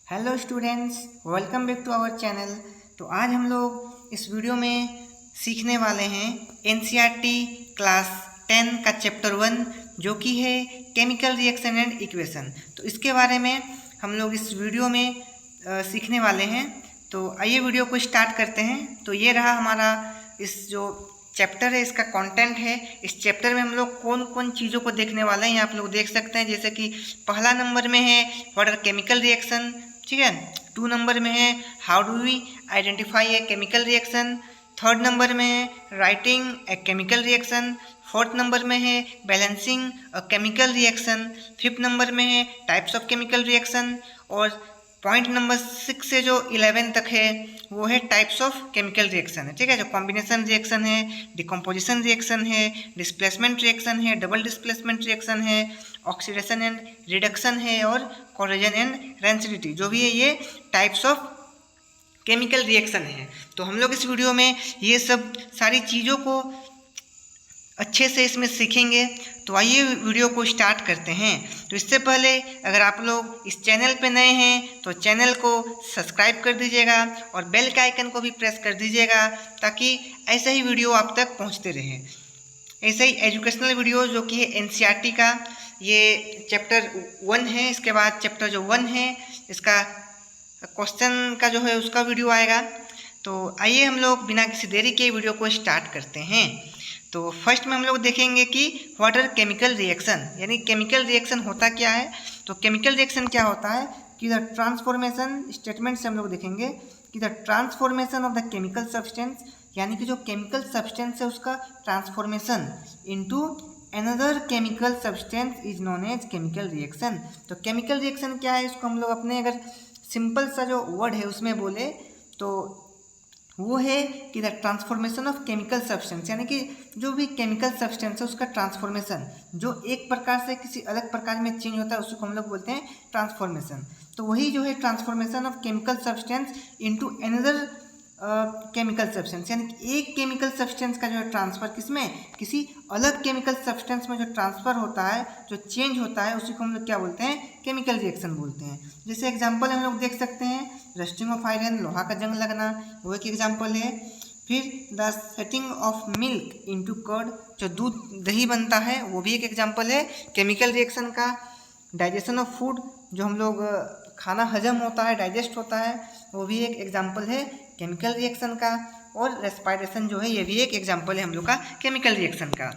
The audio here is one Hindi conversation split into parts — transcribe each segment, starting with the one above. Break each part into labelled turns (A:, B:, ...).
A: Hello students, welcome back to our channel. तो आज हम लोग इस वीडियो में सीखने वाले हैं एनसीईआरटी क्लास 10 का चैप्टर 1 जो कि है केमिकल रिएक्शन एंड इक्वेशन। तो इसके बारे में हम लोग इस वीडियो में सीखने वाले हैं। तो आइए वीडियो को स्टार्ट करते हैं। तो ये रहा हमारा इस जो चैप्टर है, इसका कंटेंट है। इस चैप्टर में हम लोग कौन कौन चीज़ों को देखने वाले हैं आप लोग देख सकते हैं। जैसे कि पहला नंबर में है व्हाट आर केमिकल रिएक्शन, ठीक है। 2 नंबर में है how do we identify a chemical reaction. 3rd number में है writing a chemical reaction. 4th number में है balancing a chemical reaction. 5th number में है टाइप्स ऑफ केमिकल रिएक्शन। और पॉइंट नंबर 6 से जो 11 तक है वो है टाइप्स ऑफ केमिकल रिएक्शन है, ठीक है। जो कॉम्बिनेशन रिएक्शन है, डिकम्पोजिशन रिएक्शन है, डिस्प्लेसमेंट रिएक्शन है, डबल डिस्प्लेसमेंट रिएक्शन है, ऑक्सीडेशन एंड रिडक्शन है और कोरोजन एंड रेंसिडिटी, जो भी है ये टाइप्स ऑफ केमिकल रिएक्शन है। तो हम लोग इस वीडियो में ये सब सारी चीज़ों को अच्छे से इसमें सीखेंगे। तो आइए वीडियो को स्टार्ट करते हैं। तो इससे पहले अगर आप लोग इस चैनल पे नए हैं तो चैनल को सब्सक्राइब कर दीजिएगा और बेल के आइकन को भी प्रेस कर दीजिएगा ताकि ऐसे ही वीडियो आप तक पहुंचते रहे। ऐसे ही एजुकेशनल वीडियो जो कि है एनसीईआरटी का ये चैप्टर 1 है। इसके बाद चैप्टर जो 1 है इसका क्वेश्चन का जो है उसका वीडियो आएगा। तो आइए हम लोग बिना किसी देरी के वीडियो को स्टार्ट करते हैं। तो फर्स्ट में हम लोग देखेंगे कि व्हाट आर केमिकल रिएक्शन, यानी केमिकल रिएक्शन होता क्या है। तो केमिकल रिएक्शन क्या होता है कि द ट्रांसफॉर्मेशन स्टेटमेंट से हम लोग देखेंगे कि the transformation of the chemical substance, यानी कि जो केमिकल सब्सटेंस है उसका transformation into another chemical substance is known as chemical reaction. तो केमिकल रिएक्शन क्या है, इसको हम लोग अपने अगर सिंपल सा जो वर्ड है उसमें बोले तो वो है कि the transformation of chemical substance, यानी कि जो भी केमिकल सब्सटेंस है उसका ट्रांसफॉर्मेशन जो एक प्रकार से किसी अलग प्रकार में चेंज होता है उसको हम लोग बोलते हैं ट्रांसफॉर्मेशन। तो वही जो है transformation of chemical substance into another chemical substance, यानी कि एक केमिकल सब्सटेंस का जो है ट्रांसफर किसमें, किसी अलग केमिकल सब्सटेंस में जो ट्रांसफर होता है, जो चेंज होता है, उसी को हम लोग क्या बोलते हैं, केमिकल रिएक्शन बोलते हैं। जैसे एग्जांपल हम लोग देख सकते हैं रस्टिंग ऑफ आयरन, लोहा का जंग लगना, वो एक एग्जांपल है। फिर the setting of milk into curd, जो दूध दही बनता है वो भी एक एग्जांपल है केमिकल रिएक्शन का। डाइजेशन ऑफ फूड, जो हम लोग खाना हजम होता है, डाइजेस्ट होता है, वो भी एक एग्जांपल है केमिकल रिएक्शन का। और रेस्पिरेशन जो है ये भी एक एग्जांपल है हम लोग का केमिकल रिएक्शन का।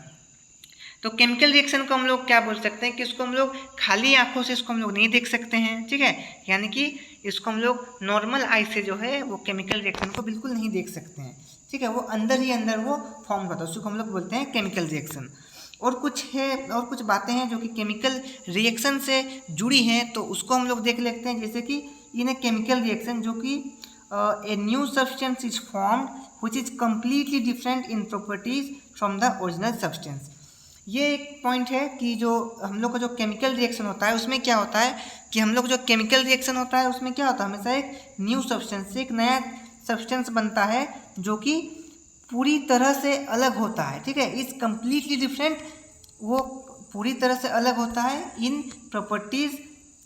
A: तो केमिकल रिएक्शन को हम लोग क्या बोल सकते हैं कि इसको हम लोग खाली आंखों से इसको हम लोग नहीं देख सकते हैं, ठीक है। यानी कि इसको हम लोग नॉर्मल आई से जो है वो केमिकल रिएक्शन को बिल्कुल नहीं देख सकते हैं, ठीक है। वो अंदर ही अंदर वो फॉर्म होता है, उसको हम लोग बोलते हैं केमिकल रिएक्शन। और कुछ है, और कुछ बातें हैं जो कि केमिकल रिएक्शन से जुड़ी हैं, तो उसको हम लोग देख लेते हैं। जैसे कि इन ए केमिकल रिएक्शन जो कि a new substance is formed which is completely different in properties from the original substance. ये एक पॉइंट है कि जो हम लोग का जो केमिकल रिएक्शन होता है उसमें क्या होता है कि हम लोग जो केमिकल रिएक्शन होता है उसमें क्या होता है, हमेशा एक न्यू सब्सटेंस से एक नया सब्सटेंस बनता है जो कि पूरी तरह से अलग होता है, ठीक है। इज कम्प्लीटली डिफरेंट, वो पूरी तरह से अलग होता है in properties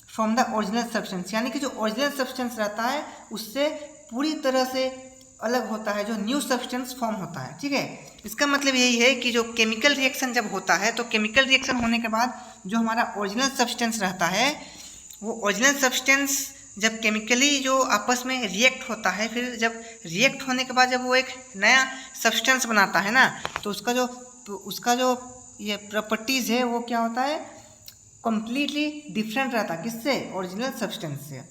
A: from the original substance, यानी कि जो ओरिजिनल सब्सटेंस रहता है उससे पूरी तरह से अलग होता है जो न्यू सब्सटेंस फॉर्म होता है, ठीक है। इसका मतलब यही है कि जो केमिकल रिएक्शन जब होता है तो केमिकल रिएक्शन होने के बाद जो हमारा ओरिजिनल सब्सटेंस रहता है वो ओरिजिनल सब्सटेंस जब केमिकली जो आपस में रिएक्ट होता है, फिर जब रिएक्ट होने के बाद जब वो एक नया सब्सटेंस बनाता है ना, तो उसका जो ये प्रॉपर्टीज़ है वो क्या होता है, कम्प्लीटली डिफरेंट रहता है किससे, ओरिजिनल सब्सटेंस से।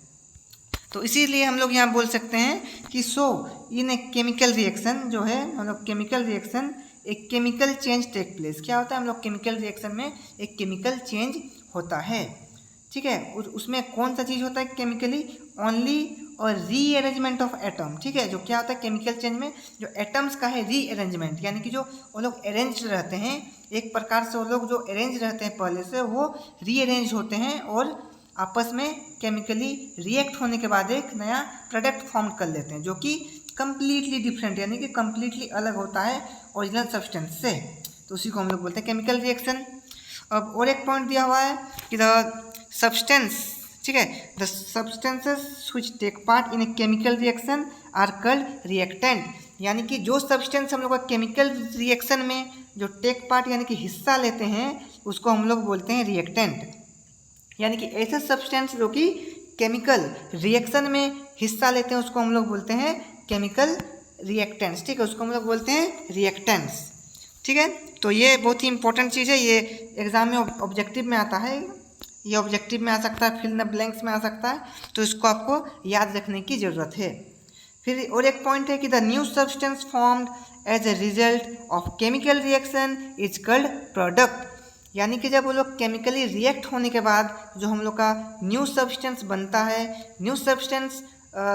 A: तो इसीलिए हम लोग यहाँ बोल सकते हैं कि सो इन ए केमिकल रिएक्शन जो है, हम लोग केमिकल रिएक्शन एक केमिकल चेंज टेक प्लेस, क्या होता है, हम लोग केमिकल रिएक्शन में एक केमिकल चेंज होता है, ठीक है। उसमें कौन सा चीज़ होता है केमिकली, ओनली और रीअरेंजमेंट ऑफ एटम, ठीक है। जो क्या होता है केमिकल चेंज में जो एटम्स का है रीअरेंजमेंट, यानी कि जो वो लोग अरेंज रहते हैं एक प्रकार से, वो लोग जो अरेंज रहते हैं पहले से वो रीअरेंज होते हैं और आपस में केमिकली रिएक्ट होने के बाद एक नया प्रोडक्ट फॉर्म कर लेते हैं जो कि कम्प्लीटली डिफरेंट, यानी कि कम्प्लीटली अलग होता है ओरिजिनल सब्सटेंस से। तो उसी को हम लोग बोलते हैं केमिकल रिएक्शन। अब और एक पॉइंट दिया हुआ है कि द सब्सटेंस ठीक है। The substances which take part in a chemical reaction are called reactant, यानी कि जो सब्सटेंस हम लोग का केमिकल रिएक्शन में जो टेक पार्ट यानी कि हिस्सा लेते हैं उसको हम लोग बोलते हैं रिएक्टेंट। यानी कि ऐसे सब्सटेंस जो कि केमिकल रिएक्शन में हिस्सा लेते हैं उसको हम लोग बोलते हैं केमिकल रिएक्टेंट्स, ठीक है, उसको हम लोग बोलते हैं रिएक्टेंट्स, ठीक है। तो ये बहुत ही इंपॉर्टेंट चीज़ है, ये एग्जाम में ऑब्जेक्टिव में आता है, ये ऑब्जेक्टिव में आ सकता है, फिल इन द ब्लैंक्स में आ सकता है, तो इसको आपको याद रखने की ज़रूरत है। फिर और एक पॉइंट है कि the new substance formed as a result of chemical reaction is called product, यानी कि जब वो लोग केमिकली रिएक्ट होने के बाद जो हम लोग का न्यू सब्सटेंस बनता है, न्यू सब्सटेंस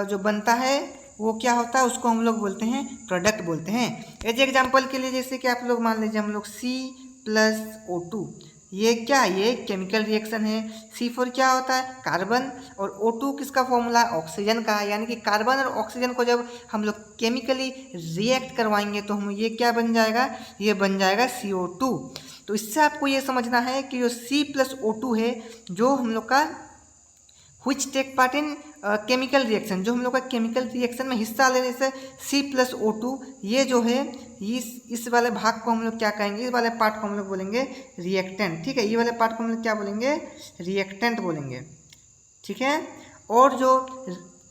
A: जो बनता है वो क्या होता है, उसको हम लोग बोलते हैं प्रोडक्ट बोलते हैं। एज एग्जाम्पल के लिए जैसे कि आप लोग मान लीजिए हम लोग C+O2, ये क्या, ये केमिकल रिएक्शन है। C4 क्या होता है, कार्बन, और O2 किसका फॉर्मूला है, ऑक्सीजन का। यानी कि कार्बन और ऑक्सीजन को जब हम लोग केमिकली रिएक्ट करवाएंगे तो हम ये क्या बन जाएगा, ये बन जाएगा CO2। तो इससे आपको ये समझना है कि जो C+O2 है जो हम लोग का which take part in chemical reaction, जो हम लोग का केमिकल रिएक्शन में हिस्सा लेने से C+O2, ये जो है इस वाले भाग को हम लोग क्या कहेंगे, इस वाले पार्ट को हम लोग बोलेंगे रिएक्टेंट, ठीक है। ये वाले पार्ट को हम लोग क्या बोलेंगे, रिएक्टेंट बोलेंगे, ठीक है। और जो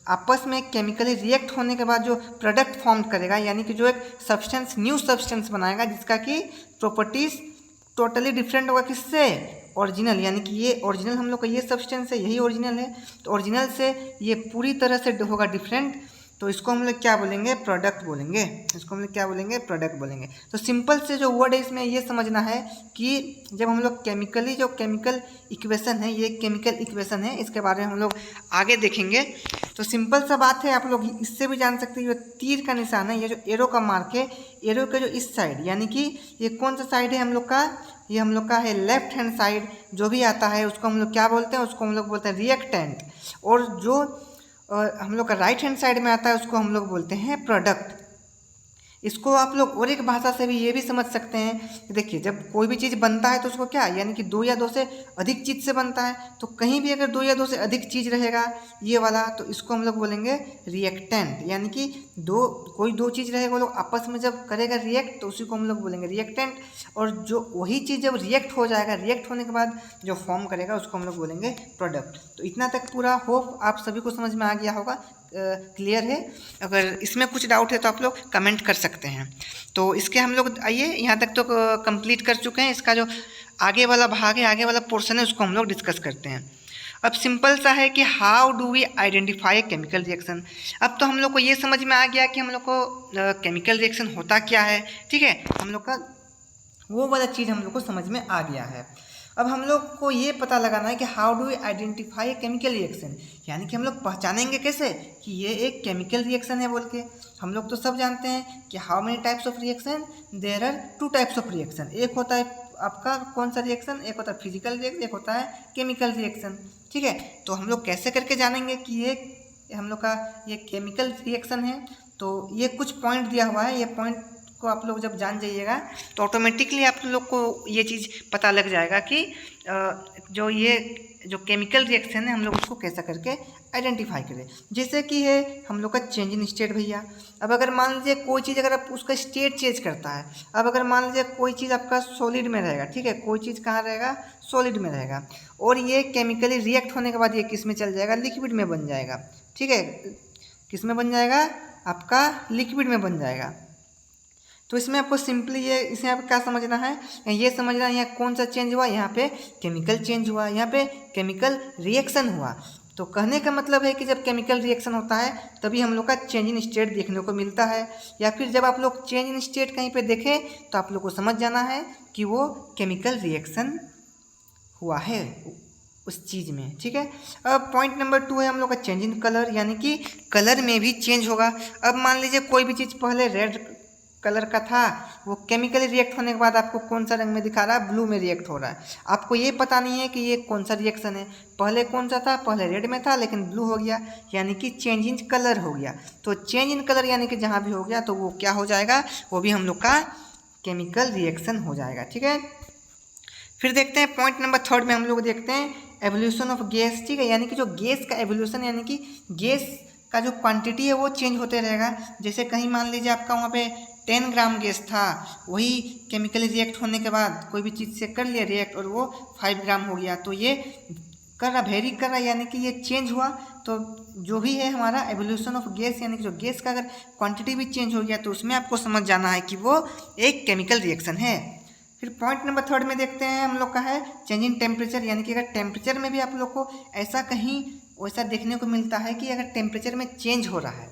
A: आपस में केमिकली रिएक्ट होने के बाद जो प्रोडक्ट फॉर्म करेगा, यानी कि जो एक सब्सटेंस न्यू सब्सटेंस बनाएगा जिसका कि प्रॉपर्टीज टोटली डिफरेंट होगा किससे, ओरिजिनल, यानी कि ये ओरिजिनल हम लोग का ये सब्सटेंस है, यही ओरिजिनल है, तो ओरिजिनल से ये पूरी तरह से होगा डिफरेंट, तो इसको हम लोग क्या बोलेंगे, प्रोडक्ट बोलेंगे, इसको हम लोग क्या बोलेंगे, प्रोडक्ट बोलेंगे। तो सिंपल से जो वर्ड है इसमें ये समझना है कि जब हम लोग केमिकली जो केमिकल इक्वेशन है, ये केमिकल इक्वेशन है, इसके बारे में हम लोग आगे देखेंगे। तो सिंपल सा बात है, आप लोग इससे भी जान सकते हैं, जो तीर का निशान है, ये जो एरो का मार्क है, एरो के जो इस साइड, यानी कि ये कौन सा साइड है हम लोग का, ये हम लोग का है लेफ्ट हैंड साइड, जो भी आता है उसको हम लोग क्या बोलते हैं, उसको हम लोग बोलते हैं रिएक्टेंट, और जो हम लोग का राइट हैंड साइड में आता है उसको हम लोग बोलते हैं प्रोडक्ट। इसको आप लोग और एक भाषा से भी ये भी समझ सकते हैं, देखिए जब कोई भी चीज़ बनता है तो उसको क्या, यानी कि 2 या 2 से अधिक चीज़ से बनता है, तो कहीं भी अगर 2 या 2 से अधिक चीज़ रहेगा ये वाला, तो इसको हम लोग बोलेंगे रिएक्टेंट, यानी कि कोई दो चीज़ रहेगा वो लोग आपस में जब करेगा रिएक्ट तो उसी को हम लोग बोलेंगे रिएक्टेंट, और जो वही चीज़ जब रिएक्ट हो जाएगा, रिएक्ट होने के बाद जो फॉर्म करेगा उसको हम लोग बोलेंगे प्रोडक्ट। तो इतना तक पूरा होप आप सभी को समझ में आ गया होगा, क्लियर है। अगर इसमें कुछ डाउट है तो आप लोग कमेंट कर सकते हैं। तो इसके हम लोग आइए यहाँ तक तो कंप्लीट कर चुके हैं, इसका जो आगे वाला भाग है, आगे वाला पोर्शन है, उसको हम लोग डिस्कस करते हैं। अब सिंपल सा है कि how do we identify chemical reaction. अब तो हम लोग को ये समझ में आ गया कि हम लोग को केमिकल रिएक्शन होता क्या है, ठीक है, हम लोग का वो वाला चीज़ हम लोग को समझ में आ गया है। अब हम लोग को ये पता लगाना है कि how do we identify chemical reaction, यानी कि हम लोग पहचानेंगे कैसे कि ये एक केमिकल रिएक्शन है बोल के। हम लोग तो सब जानते हैं कि how many types of reaction, there are 2 types of reaction. एक होता है आपका कौन सा रिएक्शन, एक होता है फिजिकल रिएक्शन, एक होता है केमिकल रिएक्शन, ठीक है। तो हम लोग कैसे करके जानेंगे कि ये हम लोग का ये केमिकल रिएक्शन है, तो ये कुछ पॉइंट दिया हुआ है, ये पॉइंट को आप लोग जब जान जाइएगा तो ऑटोमेटिकली आप लोग को ये चीज़ पता लग जाएगा कि जो ये जो केमिकल रिएक्शन है हम लोग उसको कैसा करके आइडेंटिफाई करें। जैसे कि है हम लोग का चेंज इन स्टेट भैया। अब अगर मान लीजिए कोई चीज़ अगर आप उसका स्टेट चेंज करता है, अब अगर मान लीजिए कोई चीज़ आपका सॉलिड में रहेगा, ठीक है, कोई चीज़ कहाँ रहेगा, सॉलिड में रहेगा, और ये केमिकली रिएक्ट होने के बाद ये किस में चल जाएगा, लिक्विड में बन जाएगा, ठीक है, किस में बन जाएगा, आपका लिक्विड में बन जाएगा। तो इसमें आपको सिंपली ये इसमें आप क्या समझना है, ये समझना है यहाँ कौन सा चेंज हुआ, यहाँ पे केमिकल चेंज हुआ, यहाँ पे केमिकल रिएक्शन हुआ। तो कहने का मतलब है कि जब केमिकल रिएक्शन होता है तभी हम लोग का चेंज इन स्टेट देखने को मिलता है, या फिर जब आप लोग चेंज इन स्टेट कहीं पे देखें तो आप लोग को समझ जाना है कि वो केमिकल रिएक्शन हुआ है उस चीज़ में, ठीक है। अब पॉइंट नंबर 2 है हम लोग का चेंज इन कलर, यानी कि कलर में भी चेंज होगा। अब मान लीजिए कोई भी चीज़ पहले रेड कलर का था, वो केमिकली रिएक्ट होने के बाद आपको कौन सा रंग में दिखा रहा है, ब्लू में रिएक्ट हो रहा है। आपको ये पता नहीं है कि ये कौन सा रिएक्शन है, पहले कौन सा था, पहले रेड में था लेकिन ब्लू हो गया, यानी कि चेंज इन कलर हो गया। तो चेंज इन कलर यानी कि जहाँ भी हो गया तो वो क्या हो जाएगा, वो भी हम लोग का केमिकल रिएक्शन हो जाएगा, ठीक है। फिर देखते हैं पॉइंट नंबर 3 में हम लोग देखते हैं एवोल्यूशन ऑफ गैस, ठीक है, यानी कि जो गैस का एवोल्यूशन यानी कि गैस का जो क्वांटिटी है वो चेंज होते रहेगा। जैसे कहीं मान लीजिए आपका वहाँ पे 10 ग्राम गैस था, वही केमिकली रिएक्ट होने के बाद कोई भी चीज़ से कर लिया रिएक्ट और वो 5 ग्राम हो गया, तो ये कर रहा वेरी कर रहा यानी कि ये चेंज हुआ। तो जो भी है हमारा एवोल्यूशन ऑफ गैस यानी कि जो गैस का अगर क्वांटिटी भी चेंज हो गया तो उसमें आपको समझ जाना है कि वो एक केमिकल रिएक्शन है। फिर पॉइंट नंबर 3 में देखते हैं हम लोग का है चेंज इन टेम्परेचर, यानी कि अगर टेम्परेचर में भी आप लोग को ऐसा कहीं वैसा देखने को मिलता है कि अगर टेम्परेचर में चेंज हो रहा है,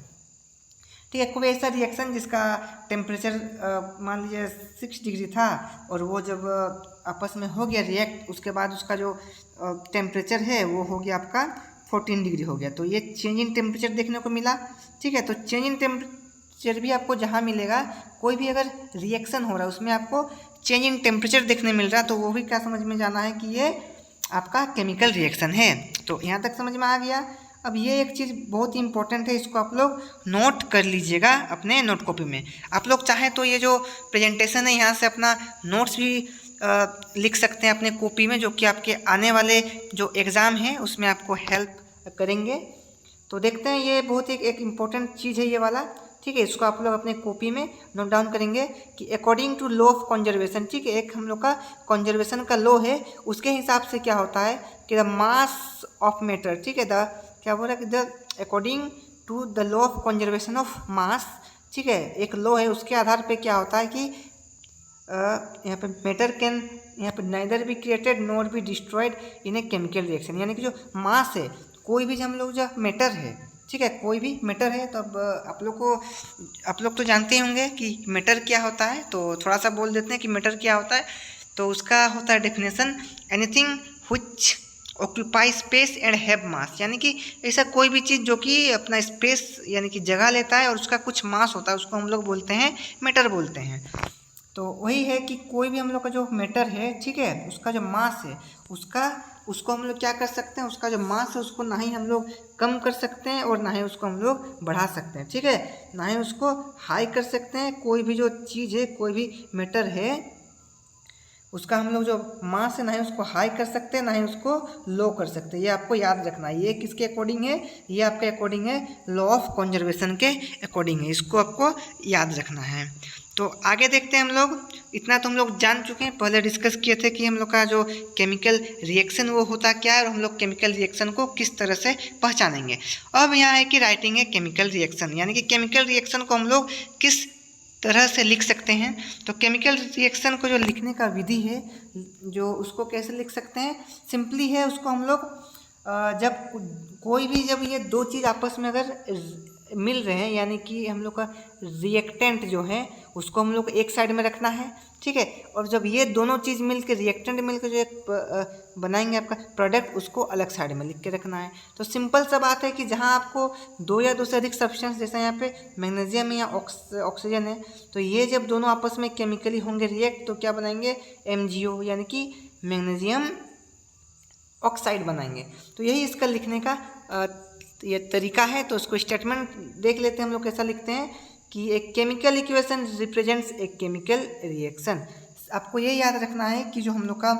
A: ठीक है, कोई ऐसा रिएक्शन जिसका टेम्परेचर मान लीजिए 6 डिग्री था और वो जब आपस में हो गया रिएक्ट, उसके बाद उसका जो टेम्परेचर है वो हो गया आपका 14 डिग्री हो गया, तो ये चेंज इन टेम्परेचर देखने को मिला, ठीक है। तो चेंज इन टेम्परेचर भी आपको जहाँ मिलेगा, कोई भी अगर रिएक्शन हो रहा है उसमें आपको चेंज इन टेम्परेचर देखने मिल रहा है, तो वो भी क्या समझ में जाना है कि ये आपका केमिकल रिएक्शन है। तो यहाँ तक समझ में आ गया। अब ये एक चीज़ बहुत ही इंपॉर्टेंट है, इसको आप लोग नोट कर लीजिएगा अपने नोट कॉपी में। आप लोग चाहें तो ये जो प्रेजेंटेशन है यहाँ से अपना नोट्स भी लिख सकते हैं अपने कॉपी में, जो कि आपके आने वाले जो एग्ज़ाम है उसमें आपको हेल्प करेंगे। तो देखते हैं, ये बहुत ही एक इम्पॉर्टेंट चीज़ है ये वाला, ठीक है। इसको आप लोग अपने कॉपी में नोट डाउन करेंगे कि according to law of conservation, ठीक है, एक हम लोग का कंजर्वेशन का लॉ है, उसके हिसाब से क्या होता है कि द मास ऑफ मैटर, ठीक है, द क्या बोल रहा है कि the according to the law of conservation of mass, ठीक है, एक लॉ है, उसके आधार पे क्या होता है कि यहाँ पे मैटर कैन यहाँ पे neither be created nor be destroyed in a chemical reaction, यानी कि जो मास है, कोई भी हम लोग जो मैटर है, ठीक है, कोई भी मैटर है, तो अब आप लोग तो जानते होंगे कि मैटर क्या होता है, तो थोड़ा सा बोल देते हैं कि मैटर क्या होता है। तो उसका होता है definition, anything which occupy space and have मास, यानी कि ऐसा कोई भी चीज़ जो कि अपना स्पेस यानी कि जगह लेता है और उसका कुछ मास होता है, उसको हम लोग बोलते हैं मैटर बोलते हैं। तो वही है कि कोई भी हम लोग का जो मैटर है, ठीक है, उसका जो मास है उसको हम लोग क्या कर सकते हैं, उसका जो मास है उसको ना ही हम लोग कम कर सकते हैं और ना ही उसको हम लोग बढ़ा सकते हैं, ठीक है, ना ही उसको हाई कर सकते हैं। कोई भी जो चीज़ है, कोई भी मैटर है, उसका हम लोग जो मास है ना ही उसको हाई कर सकते हैं ना ही उसको लो कर सकते हैं। ये आपको याद रखना है। ये किसके अकॉर्डिंग है, ये आपके अकॉर्डिंग है लॉ ऑफ कंजर्वेशन के अकॉर्डिंग है, इसको आपको याद रखना है। तो आगे देखते हैं हम लोग। इतना तो हम लोग जान चुके हैं, पहले डिस्कस किए थे कि हम लोग का जो केमिकल रिएक्शन वो होता क्या है और हम लोग केमिकल रिएक्शन को किस तरह से पहचानेंगे। अब यहाँ है कि राइटिंग है केमिकल रिएक्शन, यानी कि केमिकल रिएक्शन को हम लोग किस तरह से लिख सकते हैं। तो केमिकल रिएक्शन को जो लिखने का विधि है, जो उसको कैसे लिख सकते हैं, सिंपली है, उसको हम लोग जब कोई भी जब ये दो चीज़ आपस में अगर मिल रहे हैं, यानी कि हम लोग का रिएक्टेंट जो है उसको हम लोग एक साइड में रखना है, ठीक है, और जब ये दोनों चीज़ मिलकर रिएक्टेंट मिलकर जो एक बनाएंगे आपका प्रोडक्ट, उसको अलग साइड में लिख के रखना है। तो सिंपल सा बात है कि जहाँ आपको दो या दो से अधिक सब्सटेंस, जैसे यहाँ पे मैग्नीशियम या ऑक्सीजन है, तो ये जब दोनों आपस में केमिकली होंगे रिएक्ट तो क्या बनाएंगे, MgO, यानी कि मैग्नीशियम ऑक्साइड बनाएंगे। तो यही इसका लिखने का ये तरीका है। तो उसको स्टेटमेंट देख लेते हैं हम लोग कैसा लिखते हैं कि एक केमिकल इक्वेशन रिप्रेजेंट्स ए केमिकल रिएक्शन। आपको ये याद रखना है कि जो हम लोग का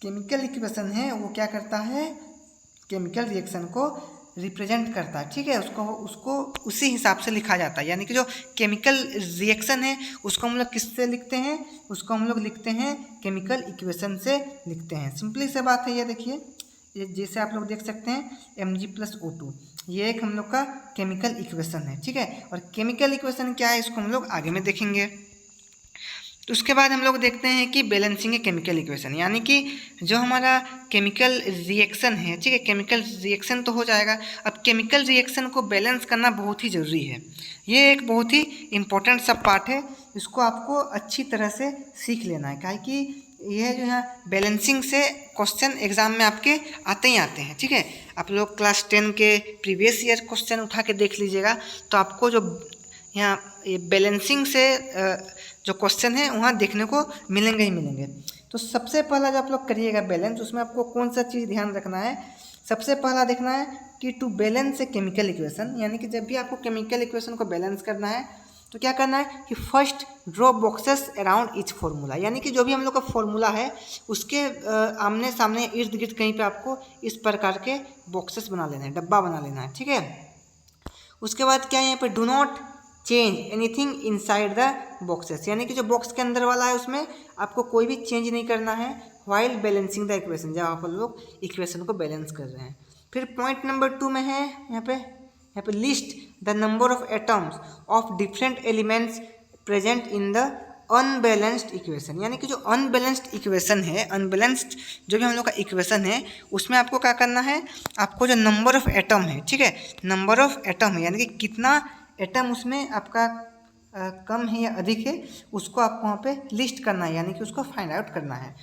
A: केमिकल इक्वेशन है वो क्या करता है, केमिकल रिएक्शन को रिप्रेजेंट करता है, ठीक है, उसको उसी हिसाब से लिखा जाता है। यानी कि जो केमिकल रिएक्शन है उसको हम लोग किससे लिखते हैं, उसको हम लोग लिखते हैं केमिकल इक्वेशन से लिखते हैं। सिंपली से बात है, ये देखिए, जैसे आप लोग देख सकते हैं Mg+O2, ये एक हम लोग का केमिकल इक्वेशन है, ठीक है। और केमिकल इक्वेशन क्या है इसको हम लोग आगे में देखेंगे। तो उसके बाद हम लोग देखते हैं कि बैलेंसिंग ए केमिकल इक्वेशन, यानी कि जो हमारा केमिकल रिएक्शन है, ठीक है, केमिकल रिएक्शन तो हो जाएगा, अब केमिकल रिएक्शन को बैलेंस करना बहुत ही ज़रूरी है। ये एक बहुत ही इम्पोर्टेंट सब पार्ट है, इसको आपको अच्छी तरह से सीख लेना है, काहे कि यह जो है बैलेंसिंग से क्वेश्चन एग्जाम में आपके आते ही आते हैं, ठीक है। आप लोग क्लास 10 के प्रीवियस ईयर क्वेश्चन उठा के देख लीजिएगा, तो आपको जो यहाँ ये बैलेंसिंग से जो क्वेश्चन है वहाँ देखने को मिलेंगे ही मिलेंगे। तो सबसे पहला जो आप लोग करिएगा बैलेंस, उसमें आपको कौन सा चीज़ ध्यान रखना है, सबसे पहला देखना है कि to balance a chemical equation, यानी कि जब भी आपको केमिकल इक्वेशन को बैलेंस करना है तो क्या करना है कि first draw boxes around each formula, यानी कि जो भी हम लोग का फॉर्मूला है उसके आमने सामने इर्द गिर्द कहीं पे आपको इस प्रकार के बॉक्सेस बना लेना है, डब्बा बना लेना है, ठीक है। उसके बाद क्या है यहाँ पे, do not change anything inside the boxes, यानी कि जो बॉक्स के अंदर वाला है उसमें आपको कोई भी चेंज नहीं करना है व्हाइल बैलेंसिंग द इक्वेशन, जब आप लोग इक्वेशन को बैलेंस कर रहे हैं। फिर पॉइंट नंबर 2 में है यहाँ पे list the number of atoms of different elements present in the unbalanced equation, यानी कि जो अनबैलेंस्ड इक्वेशन है, अनबैलेंस्ड जो भी हम लोग का इक्वेशन है उसमें आपको क्या करना है, आपको जो नंबर ऑफ एटम है, ठीक है, नंबर ऑफ एटम है यानी कि कितना एटम उसमें आपका कम है या अधिक है, उसको आपको वहाँ पे लिस्ट करना है, यानी कि उसको फाइंड आउट करना है।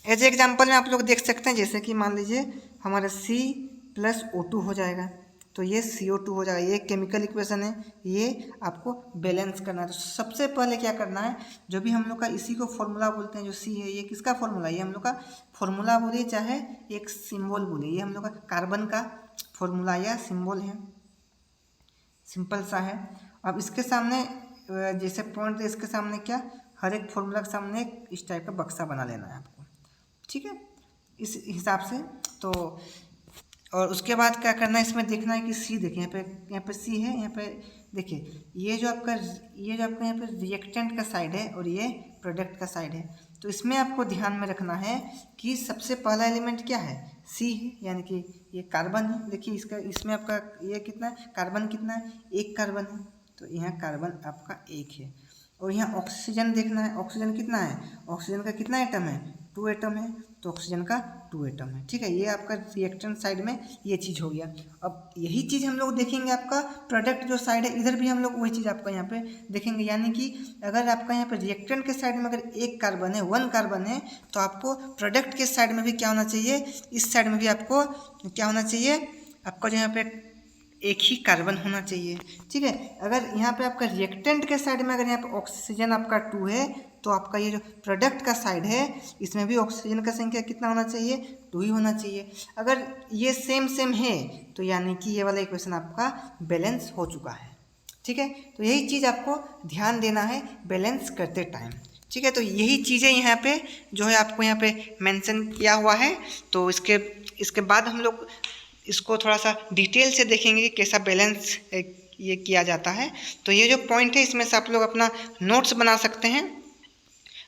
A: एज एग्जाम्पल में आप लोग देख सकते हैं, जैसे कि मान लीजिए हमारा C+O2 हो जाएगा, तो ये CO2 हो जाएगा, ये केमिकल इक्वेशन है, ये आपको बैलेंस करना है। तो सबसे पहले क्या करना है, जो भी हम लोग का इसी को फॉर्मूला बोलते हैं, जो C है ये किसका फॉर्मूला, ये हम लोग का फॉर्मूला बोलिए चाहे एक सिंबल बोलिए, ये हम लोग का कार्बन का फॉर्मूला या सिंबल है, सिंपल सा है। अब इसके सामने जैसे पॉइंट है, इसके सामने क्या, हर एक फॉर्मूला के सामने एक इस टाइप का बक्सा बना लेना है आपको, ठीक है, इस हिसाब से। तो और उसके बाद क्या करना है, इसमें देखना है कि C देखिए यहाँ पे C है, यहाँ पे देखिए ये जो आपका यहाँ पे रिएक्टेंट का साइड है और ये प्रोडक्ट का साइड है। तो इसमें आपको ध्यान में रखना है कि सबसे पहला एलिमेंट क्या है, C है, यानी कि ये कार्बन है। देखिए इसमें आपका ये कितना है, कार्बन कितना है, 1 कार्बन है, तो यहाँ कार्बन आपका 1 है। और यहाँ ऑक्सीजन देखना है, ऑक्सीजन कितना है, ऑक्सीजन का कितना एटम है, 2 एटम है, तो ऑक्सीजन का 2 एटम है, ठीक है। ये आपका रिएक्टेंट साइड में ये चीज़ हो गया। अब यही चीज़ हम लोग देखेंगे आपका प्रोडक्ट जो साइड है, इधर भी हम लोग वही चीज़ आपका यहाँ पे देखेंगे, यानी कि अगर आपका यहाँ पे रिएक्टेंट के साइड में अगर 1 कार्बन है, 1 कार्बन है, तो आपको प्रोडक्ट के साइड में भी क्या होना चाहिए, इस साइड में भी आपको क्या होना चाहिए, आपका जो यहाँ पे एक ही कार्बन होना चाहिए, ठीक है। अगर यहाँ पे आपका रिएक्टेंट के साइड में अगर यहाँ पे ऑक्सीजन आपका 2 है, तो आपका ये जो प्रोडक्ट का साइड है इसमें भी ऑक्सीजन का संख्या कितना होना चाहिए, 2 ही होना चाहिए। अगर ये सेम है तो यानी कि ये वाला इक्वेशन आपका बैलेंस हो चुका है, ठीक है। तो यही चीज़ आपको ध्यान देना है बैलेंस करते टाइम, ठीक है। तो यही चीज़ें यहाँ पे जो है आपको यहाँ पे मेंशन किया हुआ है। तो इसके बाद हम लोग इसको थोड़ा सा डिटेल से देखेंगे कि कैसा बैलेंस ये किया जाता है। तो ये जो पॉइंट है इसमें से आप लोग अपना नोट्स बना सकते हैं।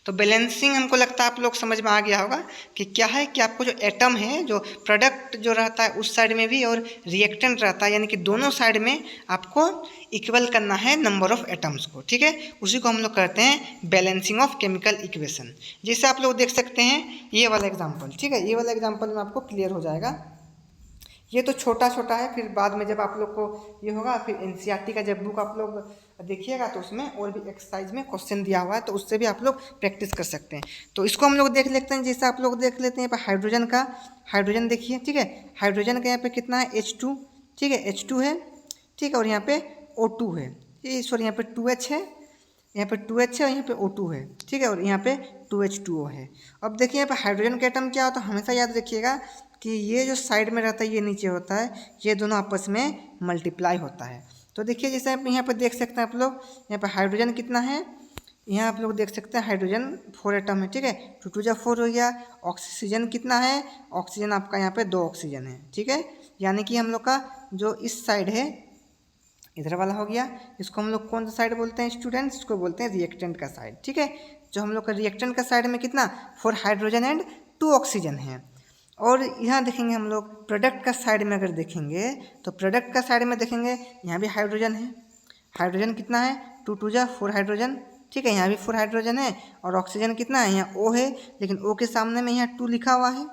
A: तो बैलेंसिंग हमको लगता है आप लोग समझ में आ गया होगा कि क्या है, कि आपको जो एटम है, जो प्रोडक्ट जो रहता है उस साइड में भी और रिएक्टेंट रहता है, यानी कि दोनों साइड में आपको इक्वल करना है नंबर ऑफ एटम्स को, ठीक है। उसी को हम लोग करते हैं बैलेंसिंग ऑफ केमिकल इक्वेशन। जैसे आप लोग देख सकते हैं ये वाला एग्जाम्पल, ठीक है, ये वाला एग्जाम्पल में आपको क्लियर हो जाएगा। ये तो छोटा है, फिर बाद में जब आप लोग को ये होगा, फिर NCERT का जब बुक आप लोग देखिएगा तो उसमें और भी एक्सरसाइज में क्वेश्चन दिया हुआ है, तो उससे भी आप लोग प्रैक्टिस कर सकते हैं। तो इसको हम लोग देख लेते हैं। जैसे आप लोग देख लेते हैं यहाँ पर हाइड्रोजन का, हाइड्रोजन देखिए, ठीक है, हाइड्रोजन का यहाँ पे कितना है, H2, ठीक है, H2 है, ठीक है, और यहाँ पे O2 है, सॉरी यहाँ पे 2H है, यहाँ पे 2H है और यहाँ पे O2 है, ठीक है, और यहाँ पे 2H2O है। अब देखिए यहाँ पे हाइड्रोजन का एटम क्या होता है, हमेशा याद रखिएगा कि ये जो साइड में रहता है ये नीचे होता है, ये दोनों आपस में मल्टीप्लाई होता है। तो देखिए जैसे आप यहाँ पे देख सकते हैं आप लोग, यहाँ पे हाइड्रोजन कितना है, यहाँ आप लोग देख सकते हैं हाइड्रोजन 4 एटम है, ठीक है, 2 2 जा 4 हो गया। ऑक्सीजन कितना है, ऑक्सीजन आपका यहाँ पे 2 ऑक्सीजन है, ठीक है, यानी कि हम लोग का जो इस साइड है इधर वाला हो गया। इसको हम लोग कौन सा साइड बोलते हैं स्टूडेंट्स, इसको बोलते हैं रिएक्टेंट का साइड, ठीक है। जो हम लोग का रिएक्टेंट का साइड में कितना 4 हाइड्रोजन एंड 2 ऑक्सीजन है। और यहाँ देखेंगे हम लोग प्रोडक्ट का साइड में अगर देखेंगे तो प्रोडक्ट का साइड में देखेंगे यहाँ भी हाइड्रोजन है, हाइड्रोजन कितना है 2 2 जा 4 हाइड्रोजन, ठीक है, यहाँ भी 4 हाइड्रोजन है। और ऑक्सीजन कितना है, यहाँ O है, लेकिन O के सामने में यहाँ 2 लिखा हुआ है,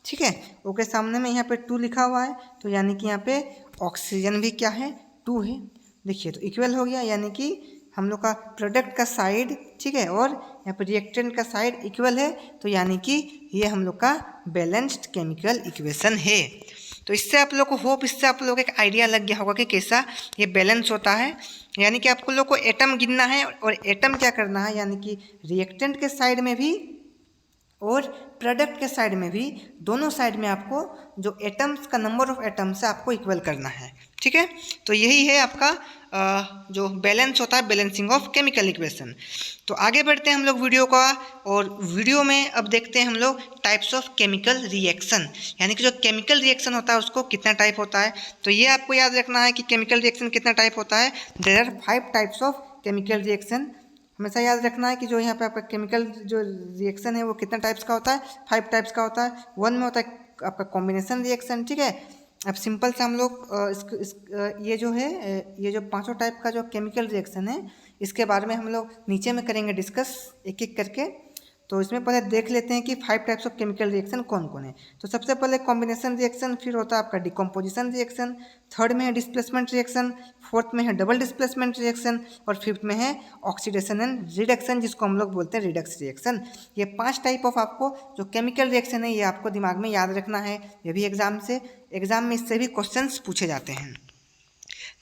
A: ठीक है, O के सामने में यहाँ पे 2 लिखा हुआ है, तो यानी कि यहाँ पे ऑक्सीजन भी क्या है 2 है। देखिए तो इक्वल हो गया, यानी कि हम लोग का प्रोडक्ट का साइड, ठीक है, और यहाँ पर रिएक्टेंट का साइड इक्वल है, तो यानी कि ये हम लोग का बैलेंस्ड केमिकल इक्वेशन है। तो इससे आप लोग को होप, इससे आप लोग को एक आइडिया लग गया होगा कि कैसा ये बैलेंस होता है। यानी कि आपको लोग को एटम गिनना है और एटम क्या करना है, यानी कि रिएक्टेंट के साइड में भी और प्रोडक्ट के साइड में भी दोनों साइड में आपको जो एटम्स का नंबर ऑफ एटम्स है आपको इक्वल करना है। ठीक है, तो यही है आपका जो बैलेंस होता है, बैलेंसिंग ऑफ केमिकल इक्वेशन। तो आगे बढ़ते हैं हम लोग वीडियो का, और वीडियो में अब देखते हैं हम लोग टाइप्स ऑफ केमिकल रिएक्शन, यानी कि जो केमिकल रिएक्शन होता है उसको कितना टाइप होता है। तो ये आपको याद रखना है कि केमिकल रिएक्शन कितना टाइप होता है। There are 5 types of chemical reaction. हमेशा याद रखना है कि जो यहाँ पे आपका केमिकल जो रिएक्शन है वो कितना टाइप्स का होता है, 5 टाइप्स का होता है। 1 में होता है आपका कॉम्बिनेशन रिएक्शन। ठीक है, अब सिंपल से हम लोग ये जो है ये जो 5 टाइप का जो केमिकल रिएक्शन है इसके बारे में हम लोग नीचे में करेंगे डिस्कस एक एक करके। तो इसमें पहले देख लेते हैं कि 5 टाइप्स ऑफ केमिकल रिएक्शन कौन कौन है। तो सबसे पहले कॉम्बिनेशन रिएक्शन, फिर होता है आपका डिकम्पोजिशन रिएक्शन, थर्ड में है डिस्प्लेसमेंट रिएक्शन, फोर्थ में है डबल डिस्प्लेसमेंट रिएक्शन, और फिफ्थ में है ऑक्सीडेशन एंड रिडक्शन, जिसको हम लोग बोलते हैं रिडक्स रिएक्शन। ये 5 टाइप ऑफ आपको जो केमिकल रिएक्शन है ये आपको दिमाग में याद रखना है। ये भी एग्जाम में इससे भी क्वेश्चंस पूछे जाते हैं।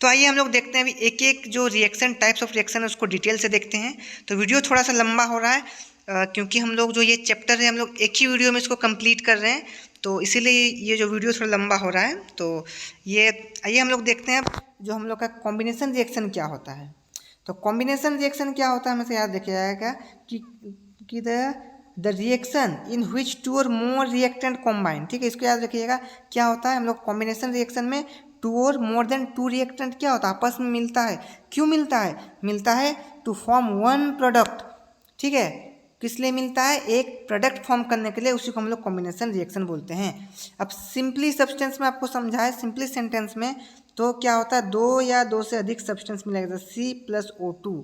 A: तो आइए हम लोग देखते हैं अभी एक एक जो रिएक्शन टाइप्स ऑफ रिएक्शन है उसको डिटेल से देखते हैं। तो वीडियो थोड़ा सा लंबा हो रहा है क्योंकि हम लोग जो ये चैप्टर है हम लोग एक ही वीडियो में इसको कंप्लीट कर रहे हैं, तो इसीलिए ये जो वीडियो थोड़ा लंबा हो रहा है। तो ये आइए हम लोग देखते हैं जो हम लोग का कॉम्बिनेशन रिएक्शन क्या होता है। तो कॉम्बिनेशन रिएक्शन क्या होता है, हमें से याद रखिए जाएगा कि द रिएक्शन इन विच 2 और मोर रिएक्टेंट कॉम्बाइन। ठीक है, इसको याद रखिएगा। क्या होता है हम लोग कॉम्बिनेशन रिएक्शन में 2 और मोर देन 2 रिएक्टेंट क्या होता है, आपस में मिलता है। क्यों मिलता है? मिलता है टू फॉर्म 1 प्रोडक्ट। ठीक है, किस लिए मिलता है? एक प्रोडक्ट फॉर्म करने के लिए, उसी को हम लोग कॉम्बिनेशन रिएक्शन बोलते हैं। अब सिंपली सब्सटेंस में आपको समझाए, सिंपली सेंटेंस में, तो क्या होता है 2 या 2 से अधिक सब्सटेंस मिलेगा। C+O2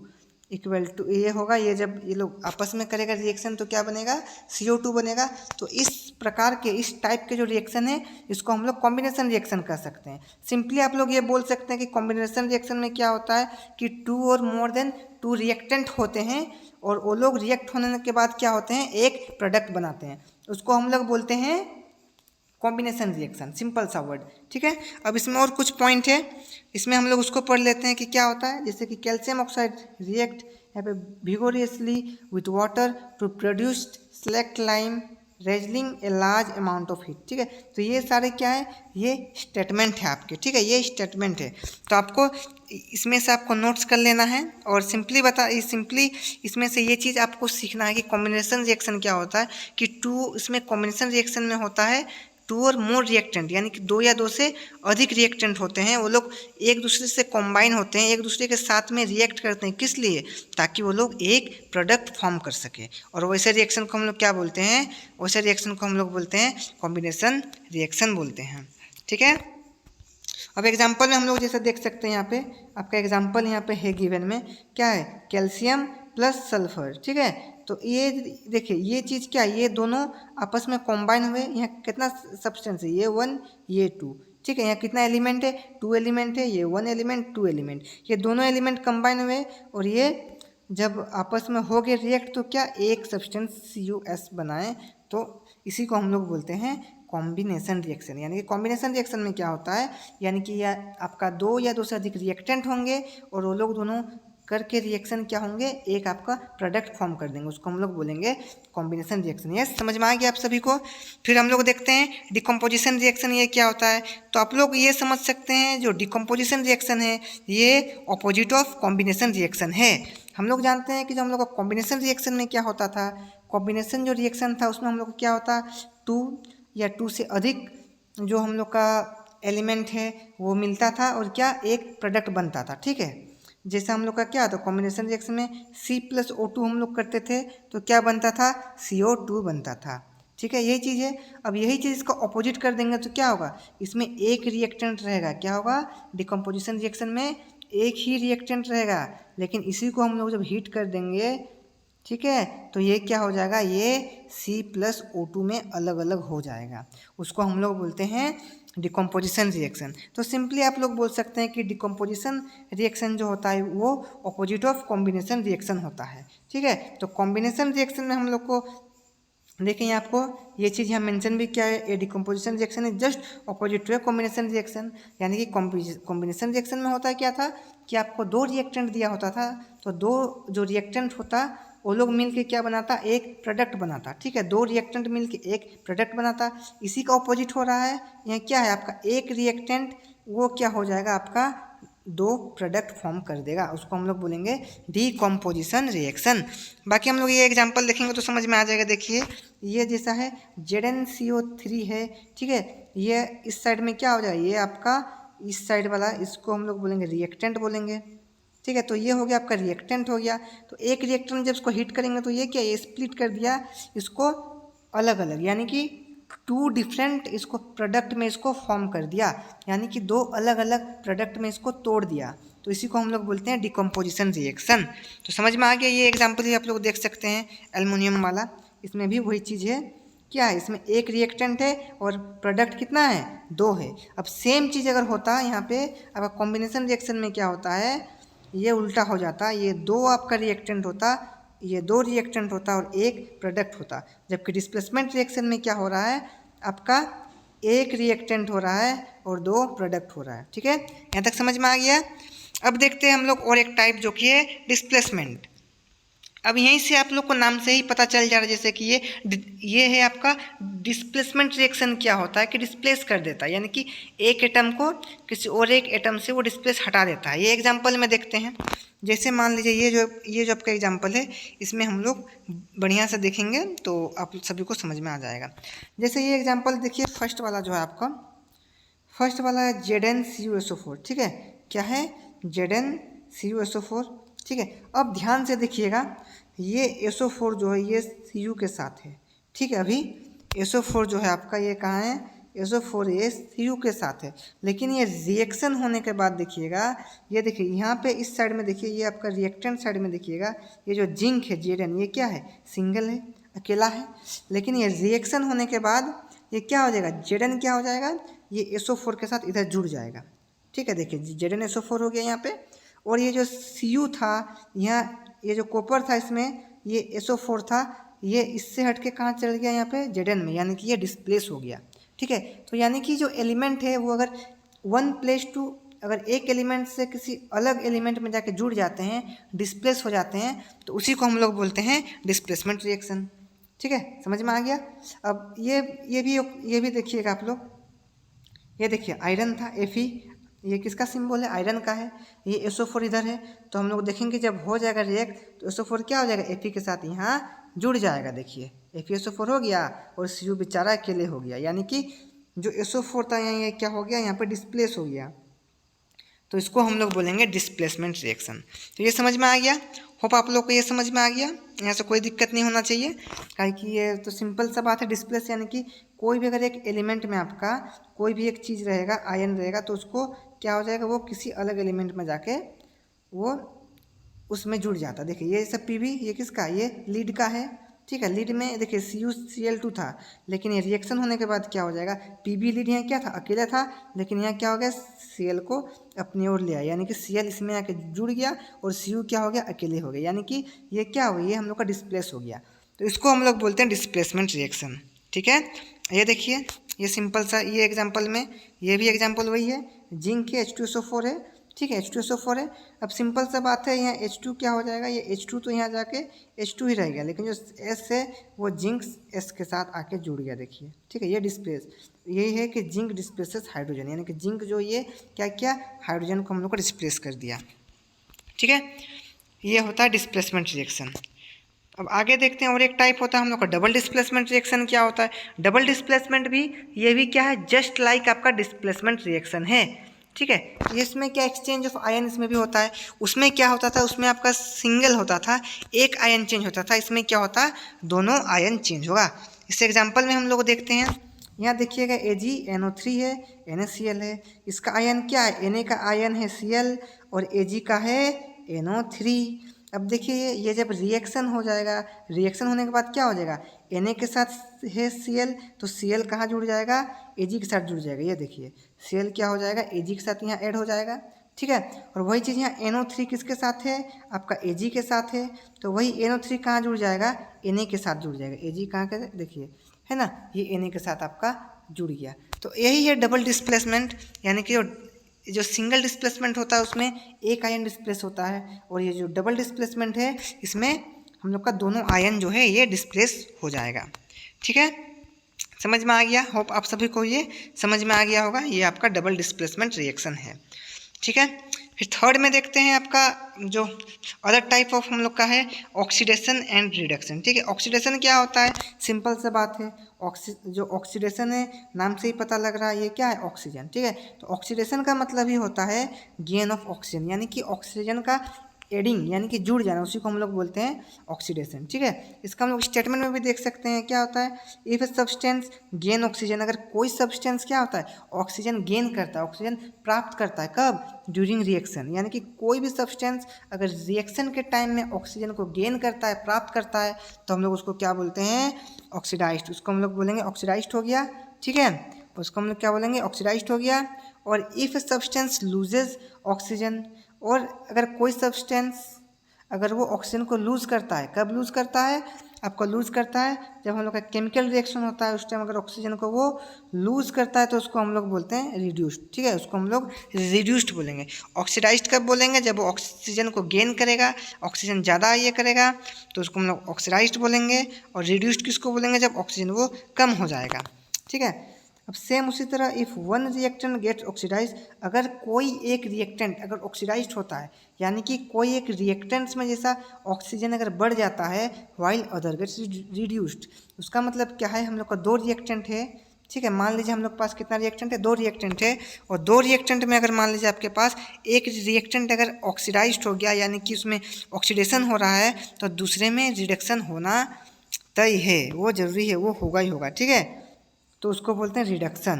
A: इक्वल टू ये होगा, ये जब ये लोग आपस में करेगा रिएक्शन तो क्या बनेगा, CO2 बनेगा। तो इस प्रकार के इस टाइप के जो रिएक्शन है इसको हम लोग कॉम्बिनेशन रिएक्शन कर सकते हैं। सिंपली आप लोग ये बोल सकते हैं कि कॉम्बिनेशन रिएक्शन में क्या होता है कि 2 और मोर देन 2 रिएक्टेंट होते हैं, और वो लोग रिएक्ट होने के बाद क्या होते हैं, एक प्रोडक्ट बनाते हैं। उसको हम लोग बोलते हैं कॉम्बिनेशन रिएक्शन, सिंपल सा वर्ड। ठीक है, अब इसमें और कुछ पॉइंट है, इसमें हम लोग उसको पढ़ लेते हैं कि क्या होता है। जैसे कि कैल्शियम ऑक्साइड रिएक्ट यहाँ पे vigorously with water to produce slaked lime releasing a large amount of heat. ठीक है, तो ये सारे क्या है, ये स्टेटमेंट है आपके। ठीक है, ये स्टेटमेंट है, तो आपको इसमें से आपको नोट्स कर लेना है और सिंपली इसमें से ये चीज़ आपको सीखना है कि कॉम्बिनेशन रिएक्शन क्या होता है। कि इसमें कॉम्बिनेशन रिएक्शन में होता है 2 और मोर रिएक्टेंट, यानी कि 2 या 2 से अधिक रिएक्टेंट होते हैं। वो लोग एक दूसरे से कॉम्बाइन होते हैं, एक दूसरे के साथ में रिएक्ट करते हैं। किस लिए? ताकि वो लोग एक प्रोडक्ट फॉर्म कर सके। और वैसे रिएक्शन को हम लोग क्या बोलते हैं, वैसे रिएक्शन को हम लोग बोलते हैं कॉम्बिनेशन रिएक्शन बोलते हैं। ठीक है, अब एग्जाम्पल में हम लोग जैसे देख सकते हैं, यहाँ पे आपका एग्जाम्पल यहाँ पे है गिवन में, क्या है, कैल्शियम प्लस सल्फर। ठीक है, तो ये देखिए ये चीज़ क्या है, ये दोनों आपस में कॉम्बाइन हुए। यहाँ कितना सब्सटेंस है, ये 1 ये 2। ठीक है, यहाँ कितना एलिमेंट है, 2 एलिमेंट है, ये 1 एलिमेंट 2 एलिमेंट, ये दोनों एलिमेंट कंबाइन हुए और ये जब आपस में हो गए रिएक्ट तो क्या एक सब्सटेंस CuS बनाए। तो इसी को हम लोग बोलते हैं कॉम्बिनेशन रिएक्शन। यानी कि कॉम्बिनेशन रिएक्शन में क्या होता है, यानी कि यह आपका 2 या 2 से अधिक रिएक्टेंट होंगे और वो लोग दोनों करके रिएक्शन क्या होंगे, एक आपका प्रोडक्ट फॉर्म कर देंगे, उसको हम लोग बोलेंगे कॉम्बिनेशन रिएक्शन। ये समझ में आ गया आप सभी को। फिर हम लोग देखते हैं डिकम्पोजिशन रिएक्शन, ये क्या होता है। तो आप लोग ये समझ सकते हैं जो डिकम्पोजिशन रिएक्शन है ये ऑपोजिट ऑफ कॉम्बिनेशन रिएक्शन है। हम लोग जानते हैं कि जो हम लोग का कॉम्बिनेशन रिएक्शन में क्या होता था, कॉम्बिनेशन जो रिएक्शन था उसमें हम लोग को क्या होता, 2 या 2 से अधिक जो हम लोग का एलिमेंट है वो मिलता था और क्या एक प्रोडक्ट बनता था। ठीक है, जैसे हम लोग का क्या था कॉम्बिनेशन रिएक्शन में C+O2 हम लोग करते थे तो क्या बनता था, CO2 बनता था। ठीक है, यही चीज़ है। अब यही चीज़ इसका ऑपोजिट कर देंगे तो क्या होगा, इसमें एक रिएक्टेंट रहेगा। क्या होगा, डिकम्पोजिशन रिएक्शन में एक ही रिएक्टेंट रहेगा, लेकिन इसी को हम लोग जब हीट कर देंगे, ठीक है, तो ये क्या हो जाएगा, ये C+O2 में अलग अलग हो जाएगा। उसको हम लोग बोलते हैं डिकम्पोजिशन रिएक्शन। तो सिंपली आप लोग बोल सकते हैं कि डिकम्पोजिशन रिएक्शन जो होता है वो ऑपोजिट ऑफ कॉम्बिनेशन रिएक्शन होता है। ठीक है, तो कॉम्बिनेशन रिएक्शन में हम लोग को देखें, आपको ये चीज़ यहाँ मेंशन भी क्या है, ये डिकम्पोजिशन रिएक्शन है just opposite to combination reaction. यानी कि कॉम्बिनेशन रिएक्शन में होता है क्या था कि आपको 2 रिएक्टेंट दिया होता था, तो 2 जो रिएक्टेंट होता वो लोग मिलके क्या बनाता, एक प्रोडक्ट बनाता। ठीक है, दो रिएक्टेंट मिलके एक प्रोडक्ट बनाता। इसी का ऑपोजिट हो रहा है, यहाँ क्या है आपका एक रिएक्टेंट, वो क्या हो जाएगा आपका दो प्रोडक्ट फॉर्म कर देगा, उसको हम लोग बोलेंगे डीकम्पोजिशन रिएक्शन। बाकी हम लोग ये एग्जांपल देखेंगे तो समझ में आ जाएगा। देखिए ये जैसा है ZnCO3 है, ठीक है, ये इस साइड में क्या हो जाएगा, ये आपका इस साइड वाला, इसको हम लोग बोलेंगे रिएक्टेंट बोलेंगे। ठीक है, तो ये हो गया आपका रिएक्टेंट हो गया। तो एक रिएक्टेंट जब इसको हीट करेंगे तो ये क्या, ये स्प्लिट कर दिया इसको अलग अलग, यानी कि टू डिफरेंट इसको प्रोडक्ट में इसको फॉर्म कर दिया, यानी कि दो अलग अलग प्रोडक्ट में इसको तोड़ दिया। तो इसी को हम लोग बोलते हैं डिकम्पोजिशन रिएक्शन। तो समझ में आ गया। ये एग्जांपल ही आप लोग देख सकते हैं एल्युमिनियम वाला, इसमें भी वही चीज़ है। क्या है, इसमें एक रिएक्टेंट है और प्रोडक्ट कितना है, दो है। अब सेम चीज़ अगर होता है यहाँ पे, अब कॉम्बिनेशन रिएक्शन में क्या होता है, ये उल्टा हो जाता, ये दो आपका रिएक्टेंट होता, ये दो रिएक्टेंट होता और एक प्रोडक्ट होता। जबकि डिस्प्लेसमेंट रिएक्शन में क्या हो रहा है, आपका एक रिएक्टेंट हो रहा है और दो प्रोडक्ट हो रहा है। ठीक है, यहाँ तक समझ में आ गया। अब देखते हैं हम लोग और एक टाइप जो कि है डिस्प्लेसमेंट। अब यहीं से आप लोग को नाम से ही पता चल जा रहा है, जैसे कि ये है आपका डिस्प्लेसमेंट रिएक्शन। क्या होता है कि डिस्प्लेस कर देता है, यानी कि एक एटम को किसी और एक एटम से वो डिस्प्लेस हटा देता है। ये एग्जांपल में देखते हैं। जैसे मान लीजिए ये जो आपका एग्जांपल है, इसमें हम लोग बढ़िया से देखेंगे तो आप सभी को समझ में आ जाएगा। जैसे ये एग्जाम्पल देखिए, फर्स्ट वाला जो है आपका, फर्स्ट वाला है ZnCuSO4। ठीक है, क्या है, ZnCuSO4। ठीक है, अब ध्यान से देखिएगा, ये SO4 जो है ये Cu के साथ है। ठीक है, अभी SO4 जो है आपका ये कहाँ है, SO4 ये Cu के साथ है। लेकिन ये रिएक्शन होने के बाद देखिएगा, ये देखिए यहाँ पे इस साइड में देखिए, ये आपका रिएक्टेंट साइड में देखिएगा, ये जो जिंक है Zn, ये क्या है, सिंगल है, अकेला है। लेकिन ये रिएक्शन होने के बाद ये क्या हो जाएगा, Zn क्या हो जाएगा, ये SO4 के साथ इधर जुड़ जाएगा। ठीक है, देखिए ZnSO4 हो गया यहाँ पे, और ये जो Cu था यहाँ, ये जो कॉपर था इसमें ये SO4 था, ये इससे हट के कहाँ चल गया, यहाँ पे Zn में, यानी कि ये डिस्प्लेस हो गया। ठीक है, तो यानी कि जो एलिमेंट है वो अगर वन प्लेस टू, अगर एक एलिमेंट से किसी अलग एलिमेंट में जाके जुड़ जाते हैं, डिस्प्लेस हो जाते हैं, तो उसी को हम लोग बोलते हैं डिस्प्लेसमेंट रिएक्शन। ठीक है, समझ में आ गया। अब ये भी देखिएगा आप लोग, ये देखिए आयरन था Fe, ये किसका सिंबल है, आयरन का है। ये SO4 इधर है, तो हम लोग देखेंगे जब हो जाएगा रिएक्ट तो SO4 क्या हो जाएगा, Fe के साथ यहाँ जुड़ जाएगा। देखिए FeSO4 हो गया और Cu बेचारा अकेले हो गया, यानी कि जो SO4 था यहाँ, ये क्या हो गया, यहाँ पे डिस्प्लेस हो गया। तो इसको हम लोग बोलेंगे डिस्प्लेसमेंट रिएक्शन। तो ये समझ में आ गया। होप आप लोग को ये समझ में आ गया, यहाँ से कोई दिक्कत नहीं होना चाहिए, काहे कि ये तो सिंपल सा बात है। डिस्प्लेस यानी कि कोई भी अगर एक एलिमेंट में आपका कोई भी एक चीज़ रहेगा, आयन रहेगा, तो उसको क्या हो जाएगा, वो किसी अलग एलिमेंट में जाके वो उसमें जुड़ जाता। देखिए ये सब Pb, ये किसका, ये लीड का है। ठीक है, लीड में देखिए CuCl2 था, लेकिन ये रिएक्शन होने के बाद क्या हो जाएगा, Pb लीड यहाँ क्या था, अकेला था, लेकिन यहाँ क्या हो गया, Cl को अपनी ओर ले आया, यानी कि Cl इसमें आके जुड़ गया और Cu क्या हो गया, अकेले हो गया, यानी कि ये क्या हो गया, ये हम लोग का डिस्प्लेस हो गया। तो इसको हम लोग बोलते हैं डिस्प्लेसमेंट रिएक्शन। ठीक है, ये देखिए ये सिंपल सा, ये एग्जाम्पल में ये भी एग्जाम्पल वही है, जिंक के H2SO4 है। ठीक है, H2SO4 है। अब सिंपल सा बात है, यहाँ H2 क्या हो जाएगा, ये H2 तो यहाँ जाके H2 ही रहेगा, लेकिन जो S है वो जिंक S के साथ आके जुड़ गया। देखिए, ठीक है, ये डिस्प्लेस, यही है कि जिंक डिस्प्लेसेस हाइड्रोजन, यानी कि जिंक जो ये क्या किया, हाइड्रोजन को हम लोग को डिस्प्लेस कर दिया। ठीक है, ये होता है डिस्प्लेसमेंट रिएक्शन। अब आगे देखते हैं, और एक टाइप होता है हम लोग का डबल डिस्प्लेसमेंट रिएक्शन। क्या होता है डबल डिस्प्लेसमेंट भी, ये भी क्या है, जस्ट लाइक आपका डिस्प्लेसमेंट रिएक्शन है। ठीक है, इसमें क्या एक्सचेंज ऑफ आयन इसमें भी होता है। उसमें क्या होता था, उसमें आपका सिंगल होता था, एक आयन चेंज होता था। इसमें क्या होता है, दोनों आयन चेंज होगा। इस एग्जाम्पल में हम लोग देखते हैं, यहाँ देखिएगा AgNO3 है, NaCl है। इसका आयन क्या है, Na का आयन है Cl और Ag का है NO3। अब देखिए ये जब रिएक्शन हो जाएगा, रिएक्शन होने के बाद क्या हो जाएगा, Na के साथ है Cl, तो Cl कहाँ जुड़ जाएगा, Ag के साथ जुड़ जाएगा। ये देखिए Cl क्या हो जाएगा, Ag के साथ यहाँ ऐड हो जाएगा। ठीक है, और वही चीज़ यहाँ NO3 किसके साथ है, आपका Ag के साथ है, तो वही NO3 कहाँ जुड़ जाएगा, Na के साथ जुड़ जाएगा। Ag कहाँ के, देखिए है ना, ये Na के साथ आपका जुड़ गया। तो यही है डबल डिस्प्लेसमेंट, यानी कि जो सिंगल डिस्प्लेसमेंट होता है उसमें एक आयन डिस्प्लेस होता है, और ये जो डबल डिस्प्लेसमेंट है इसमें हम लोग का दोनों आयन जो है ये डिस्प्लेस हो जाएगा। ठीक है, समझ में आ गया? होप आप सभी को ये समझ में आ गया होगा। ये आपका डबल डिस्प्लेसमेंट रिएक्शन है। ठीक है, फिर थर्ड में देखते हैं आपका जो अदर टाइप ऑफ हम लोग का है ऑक्सीडेशन एंड रिडक्शन। ठीक है, ऑक्सीडेशन क्या होता है? सिंपल सा बात है, जो ऑक्सीडेशन है नाम से ही पता लग रहा है ये क्या है? ऑक्सीजन। ठीक है, तो ऑक्सीडेशन का मतलब ही होता है गेन ऑफ ऑक्सीजन, यानी कि ऑक्सीजन का एडिंग यानी कि जुड़ जाना, उसी को हम लोग बोलते हैं ऑक्सीडेशन। ठीक है, इसका हम लोग स्टेटमेंट में भी देख सकते हैं। क्या होता है? If a substance gain oxygen, अगर कोई सब्सटेंस क्या होता है? ऑक्सीजन गेन करता है, ऑक्सीजन प्राप्त करता है। कब? ड्यूरिंग रिएक्शन, यानी कि कोई भी सब्सटेंस अगर रिएक्शन के टाइम में ऑक्सीजन को गेन करता है, प्राप्त करता है, तो हम लोग उसको क्या बोलते हैं? ऑक्सीडाइज्ड। उसको हम लोग बोलेंगे ऑक्सीडाइज्ड हो गया। ठीक है, उसको हम लोग क्या बोलेंगे? ऑक्सीडाइज्ड हो गया। और if a substance loses oxygen, और अगर कोई सब्सटेंस अगर वो ऑक्सीजन को लूज़ करता है, कब लूज़ करता है? आपको लूज़ करता है जब हम लोग का केमिकल रिएक्शन होता है, उस टाइम अगर ऑक्सीजन को वो लूज़ करता है तो उसको हम लोग बोलते हैं रिड्यूस्ड। ठीक है, उसको हम लोग रिड्यूस्ड बोलेंगे। ऑक्सीडाइज्ड कब बोलेंगे? जब वो ऑक्सीजन को गेन करेगा, ऑक्सीजन ज़्यादा ये करेगा, तो उसको हम लोग ऑक्सीडाइज्ड बोलेंगे। और रिड्यूस्ड किसको बोलेंगे? जब ऑक्सीजन वो कम हो जाएगा। ठीक है, अब सेम उसी तरह if one reactant gets oxidise, अगर कोई एक रिएक्टेंट अगर ऑक्सीडाइज्ड होता है, यानी कि कोई एक रिएक्टेंट्स में जैसा ऑक्सीजन अगर बढ़ जाता है, वाइल अदर गेट्स रिड्यूस्ड, उसका मतलब क्या है? हम लोग का दो रिएक्टेंट है। ठीक है, मान लीजिए हम लोग के पास कितना रिएक्टेंट है? दो रिएक्टेंट है। और दो रिएक्टेंट में अगर मान लीजिए आपके पास एक रिएक्टेंट अगर ऑक्सीडाइज्ड हो गया, यानी कि उसमें ऑक्सीडेशन हो रहा है, तो दूसरे में रिडक्शन होना तय है, वो जरूरी है, वो होगा ही होगा। ठीक है, तो उसको बोलते हैं रिडक्शन।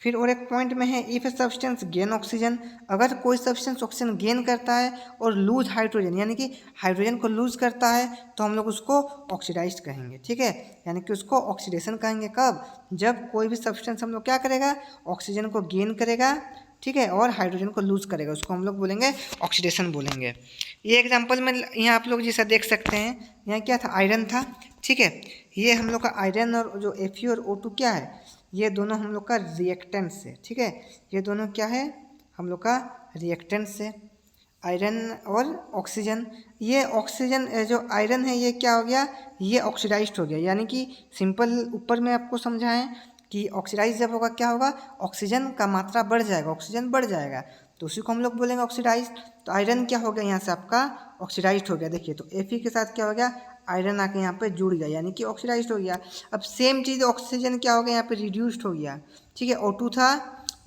A: फिर और एक पॉइंट में है if a substance gain oxygen, अगर कोई सब्सटेंस ऑक्सीजन गेन करता है और लूज हाइड्रोजन, यानी कि हाइड्रोजन को लूज करता है, तो हम लोग उसको ऑक्सीडाइज्ड कहेंगे। ठीक है, यानी कि उसको ऑक्सीडेशन कहेंगे। कब? जब कोई भी सब्सटेंस हम लोग क्या करेगा? ऑक्सीजन को गेन करेगा, ठीक है, और हाइड्रोजन को लूज करेगा, उसको हम लोग बोलेंगे ऑक्सीडेशन बोलेंगे। ये एग्जाम्पल में यहाँ आप लोग जैसा देख सकते हैं, यहाँ क्या था? आयरन था। ठीक है, ये हम लोग का आयरन और जो Fe और O2 क्या है? ये दोनों हम लोग का रिएक्टेंट्स है। ठीक है, ये दोनों क्या है? हम लोग का रिएक्टेंट्स है, आयरन और ऑक्सीजन। ये ऑक्सीजन जो आयरन है ये क्या हो गया? ये ऑक्सीडाइज्ड हो गया, यानी कि सिंपल ऊपर में आपको समझाएं कि ऑक्सीडाइज जब होगा क्या होगा? ऑक्सीजन का मात्रा बढ़ जाएगा, ऑक्सीजन बढ़ जाएगा, तो उसी को हम लोग बोलेंगे ऑक्सीडाइज। तो आयरन क्या हो गया? यहाँ से आपका ऑक्सीडाइज्ड हो गया। देखिए, तो Fe के साथ क्या हो गया? आयरन आके यहाँ पे जुड़ गया, यानी कि ऑक्सीडाइज्ड हो गया। अब सेम चीज़ ऑक्सीजन क्या हो गया? यहाँ पे रिड्यूस्ड हो गया। ठीक है, O2 था,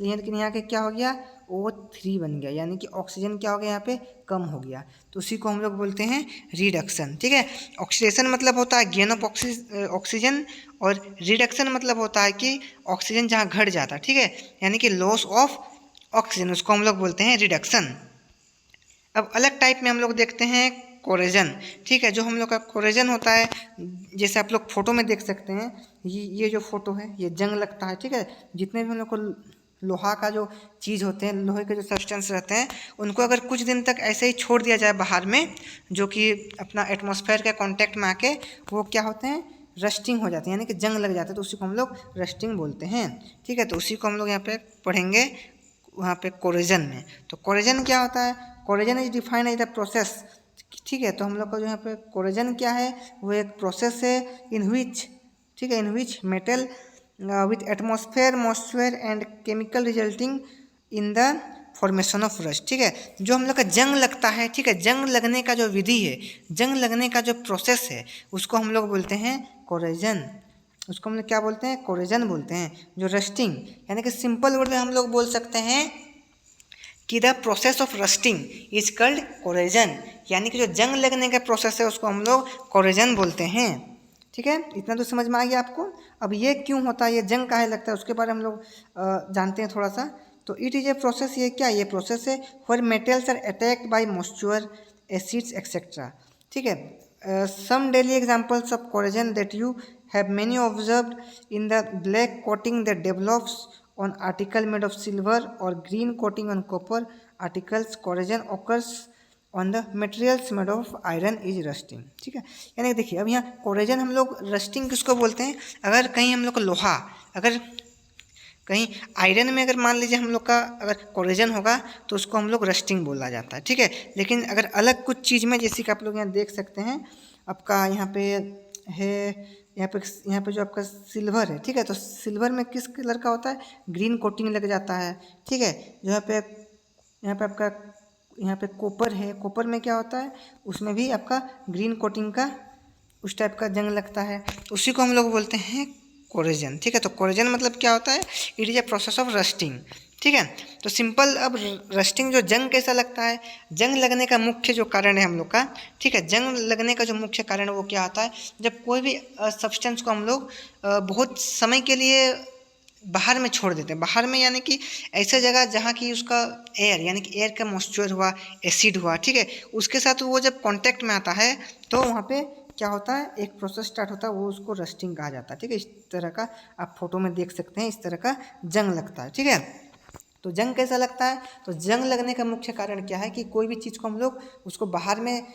A: लेकिन यहाँ के क्या हो गया? O3 बन गया, यानी कि ऑक्सीजन क्या हो गया? यहाँ पे कम हो गया, तो उसी को हम लोग बोलते हैं रिडक्शन। ठीक है, ऑक्सीडेशन मतलब होता है गेन ऑफ ऑक्सीजन, और रिडक्शन मतलब होता है कि ऑक्सीजन जहाँ घट जाता है। ठीक है, यानी कि लॉस ऑफ ऑक्सीजन, उसको हम लोग बोलते हैं रिडक्शन। अब अलग टाइप में हम लोग देखते हैं कोरेजन। ठीक है, जो हम लोग का कोरेजन होता है, जैसे आप लोग फोटो में देख सकते हैं, ये जो फोटो है ये जंग लगता है। ठीक है, जितने भी हम लोग को लोहा का जो चीज़ होते हैं, लोहे के जो सब्सटेंस रहते हैं, उनको अगर कुछ दिन तक ऐसे ही छोड़ दिया जाए बाहर में, जो कि अपना एटमॉस्फेयर के कांटेक्ट में आके वो क्या होते हैं? रस्टिंग हो जाते हैं, यानी कि जंग लग जाते हैं, तो उसी को हम लोग रस्टिंग बोलते हैं। ठीक है, तो उसी को हम लोग यहाँ पे पढ़ेंगे वहाँ पे कोरेजन में। तो कोरेजन क्या होता है? Corrosion is defined as the process. ठीक है, तो हम लोग का जो यहाँ पे कोरेजन क्या है? वो एक प्रोसेस है इन विच, ठीक है, in which metal with atmosphere moisture and chemical resulting in the formation of rust. ठीक है, जो हम लोग का जंग लगता है, ठीक है, जंग लगने का जो विधि है, जंग लगने का जो प्रोसेस है, उसको हम लोग बोलते हैं कोरेजन। उसको हम लोग क्या बोलते हैं? कोरेजन बोलते हैं। जो रस्टिंग, यानी कि सिंपल वर्ड में हम लोग बोल सकते हैं कि the process of rusting is called corrosion, यानी कि जो जंग लगने का प्रोसेस है उसको हम लोग कोरेजन बोलते हैं। ठीक है, इतना तो समझ में आ गया आपको। अब ये क्यों होता है, ये जंग काहे लगता है, उसके बारे में हम लोग जानते हैं थोड़ा सा। तो इट इज ए प्रोसेस, ये क्या? ये प्रोसेस है where metals are attacked by moisture, acids etcetera. ठीक है, some daily examples of corrosion that you have many observed in the black coating that develops on article made of silver or green coating on copper articles. Corrosion occurs on the materials made of iron is rusting. ठीक है, यानी देखिए अब यहाँ corrosion हम लोग rusting किसको बोलते हैं? अगर कहीं हम लोग को लोहा अगर कहीं आयरन में अगर मान लीजिए हम लोग का अगर कोरोजन होगा तो उसको हम लोग रस्टिंग बोला जाता है, ठीक है। लेकिन अगर अलग कुछ चीज़ में, जैसे कि आप लोग यहाँ देख सकते हैं, आपका यहाँ पे है, यहाँ पे जो आपका सिल्वर है, ठीक है, तो सिल्वर में किस कलर का होता है, ग्रीन कोटिंग लग जाता है, ठीक है। जो यहाँ पे आपका यहाँ पे कॉपर है, कॉपर में क्या होता है, उसमें भी आपका ग्रीन कोटिंग का उस टाइप का जंग लगता है, उसी को हम लोग बोलते हैं कोरोजन, ठीक है। तो कोरोजन मतलब क्या होता है, it is a process of rusting, ठीक है। तो सिंपल, अब रस्टिंग जो जंग कैसा लगता है, जंग लगने का मुख्य जो कारण है हम लोग का, ठीक है, जंग लगने का जो मुख्य कारण है वो क्या आता है, जब कोई भी सब्सटेंस को हम लोग बहुत समय के लिए बाहर में छोड़ देते हैं। बाहर में यानी कि ऐसा जगह जहाँ की उसका एयर, यानी कि एयर का मॉइस्चर हुआ, एसिड हुआ, ठीक है, उसके साथ वो जब कांटेक्ट में आता है तो वहाँ पे क्या होता है, एक प्रोसेस स्टार्ट होता है, वो उसको रस्टिंग कहा जाता है, ठीक है। इस तरह का आप फोटो में देख सकते हैं, इस तरह का जंग लगता है, ठीक है। तो जंग कैसा लगता है, तो जंग लगने का मुख्य कारण क्या है कि कोई भी चीज़ को हम लोग उसको बाहर में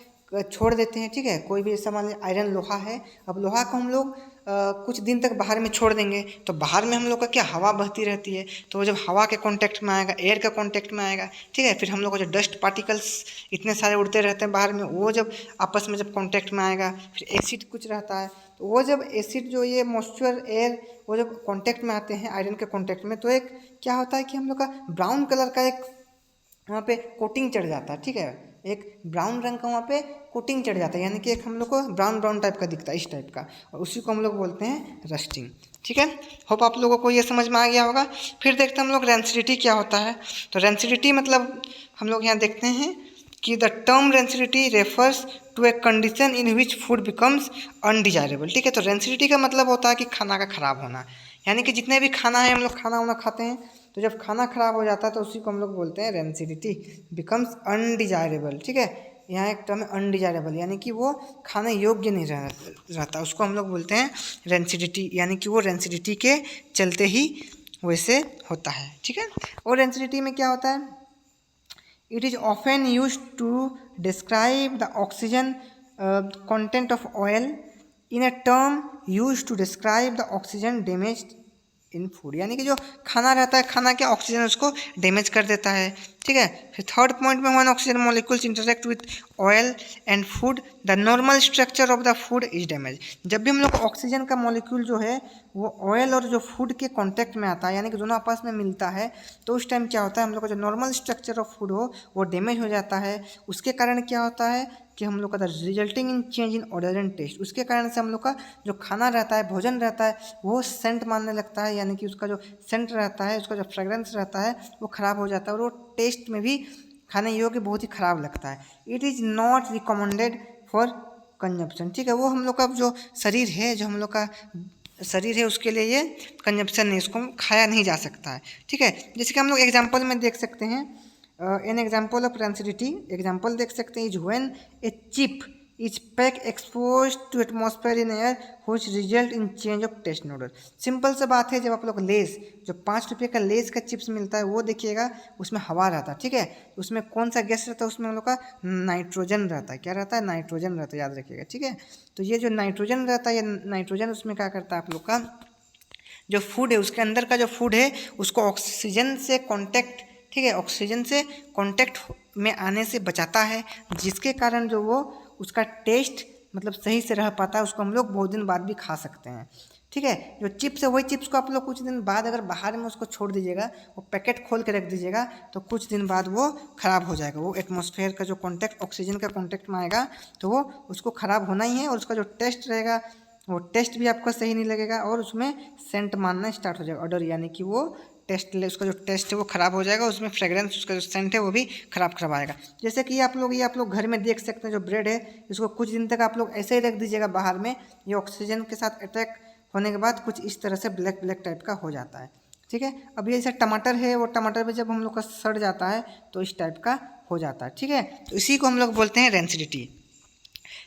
A: छोड़ देते हैं, ठीक है। कोई भी ऐसा मान लीजिए आयरन लोहा है, अब लोहा को हम लोग कुछ दिन तक बाहर में छोड़ देंगे तो बाहर में हम लोग का क्या हवा बहती रहती है, तो जब हवा के कांटेक्ट में आएगा, एयर का कांटेक्ट में आएगा, ठीक है, फिर हम लोग को जो डस्ट पार्टिकल्स इतने सारे उड़ते रहते हैं बाहर में, वो जब आपस में जब कांटेक्ट में आएगा, फिर एसिड कुछ रहता है, तो वो जब एसिड जो ये मॉइस्चर एयर वो जब कांटेक्ट में आते हैं आयरन के कांटेक्ट में, तो एक क्या होता है कि हम लोग का ब्राउन कलर का एक वहाँ पे कोटिंग चढ़ जाता है, ठीक है, एक ब्राउन रंग का वहाँ पे कोटिंग चढ़ जाता है, यानी कि एक हम लोग को ब्राउन ब्राउन टाइप का दिखता है, इस टाइप का, और उसी को हम लोग बोलते हैं रस्टिंग, ठीक है। होप आप लोगों को ये समझ में आ गया होगा। फिर देखते हैं हम लोग रेंसिडिटी क्या होता है। तो रेंसिडिटी मतलब हम लोग यहाँ देखते हैं कि the term rancidity refers to a condition in which food becomes undesirable, ठीक है। तो रेंसिडिटी का मतलब होता है कि खाना का खराब होना, यानी कि जितने भी खाना है, हम लोग खाना वाना खाते हैं, तो जब खाना खराब हो जाता है तो उसी को हम लोग बोलते हैं रेंसिडिटी, बिकम्स अनडिजायरेबल, ठीक है। यहाँ एक टर्म है अनडिजायरेबल, यानी कि वो खाने योग्य नहीं रहता, उसको हम लोग बोलते हैं रेंसिडिटी, यानी कि वो रेंसिडिटी के चलते ही वैसे होता है, ठीक है। और रेंसिडिटी में क्या होता है, it is often used to describe the oxygen content of oil in a term used to describe the oxygen damage in food, यानी कि जो खाना रहता है, खाना क्या ऑक्सीजन उसको डैमेज कर देता है, ठीक है। फिर थर्ड पॉइंट में, one oxygen molecules interact with oil and food the normal structure of the food is damage. जब भी हम लोग ऑक्सीजन का मॉलिक्यूल जो है वो ऑयल और जो फूड के कांटेक्ट में आता है, यानी कि दोनों आपस में मिलता है, तो उस टाइम क्या होता है, हम लोग का जो नॉर्मल स्ट्रक्चर ऑफ फूड हो वो डैमेज हो जाता है। उसके कारण क्या होता है कि हम लोग का resulting in change in odour and taste, उसके कारण से हम लोग का जो खाना रहता है, भोजन रहता है, वो सेंट मारने लगता है, यानी कि उसका जो सेंट रहता है, उसका जो फ्रेग्रेंस रहता है वो ख़राब हो जाता है, और वो टेस्ट में भी खाने योग्य बहुत ही ख़राब लगता है। It is not recommended for consumption, ठीक है। वो हम लोग का जो शरीर है, जो हम लोग का शरीर है, उसके लिए ये कंजप्शन नहीं, उसको खाया नहीं जा सकता है, ठीक है। जैसे कि हम लोग एग्जाम्पल में देख सकते हैं, an example of rancidity, example देख सकते हैं, is when a chip is pack expose to atmosphere in air which result in change of taste नोडल। सिंपल सा बात है, जब आप लोग लेस, जो 5 रुपये का लेस का चिप्स मिलता है, वो देखिएगा उसमें हवा रहता है, ठीक है। उसमें कौन सा गैस रहता है, उसमें हम लोग का नाइट्रोजन रहता है, क्या रहता है, नाइट्रोजन रहता है, याद रखिएगा, ठीक है। तो ये जो नाइट्रोजन रहता है, ये नाइट्रोजन उसमें क्या करता है, आप लोग का जो फूड है, उसके अंदर का जो फूड है उसको ऑक्सीजन से कॉन्टैक्ट, ठीक है, ऑक्सीजन से कांटेक्ट में आने से बचाता है, जिसके कारण जो वो उसका टेस्ट मतलब सही से रह पाता है, उसको हम लोग बहुत दिन बाद भी खा सकते हैं, ठीक है। जो चिप्स है, वही चिप्स को आप लोग कुछ दिन बाद अगर बाहर में उसको छोड़ दीजिएगा, वो पैकेट खोल के रख दीजिएगा, तो कुछ दिन बाद वो ख़राब हो जाएगा। वो एटमॉस्फेयर का जो कॉन्टैक्ट, ऑक्सीजन का कॉन्टैक्ट में आएगा, तो वो उसको ख़राब होना ही है, और उसका जो टेस्ट रहेगा वो टेस्ट भी आपको सही नहीं लगेगा, और उसमें सेंट मारना स्टार्ट हो जाएगा, ऑर्डर, यानी कि वो टेस्ट, उसका जो टेस्ट है वो ख़राब हो जाएगा, उसमें फ्रेग्रेंस, उसका जो सेंट है वो भी खराब आएगा। जैसे कि आप लोग घर में देख सकते हैं, जो ब्रेड है, इसको कुछ दिन तक आप लोग ऐसे ही रख दीजिएगा बाहर में, ये ऑक्सीजन के साथ अटैक होने के बाद कुछ इस तरह से ब्लैक ब्लैक टाइप का हो जाता है, ठीक है। अब ये जैसे टमाटर है, वो टमाटर भी जब हम लोग का सड़ जाता है तो इस टाइप का हो जाता है, ठीक है। तो इसी को हम लोग बोलते हैं रेंसिडिटी।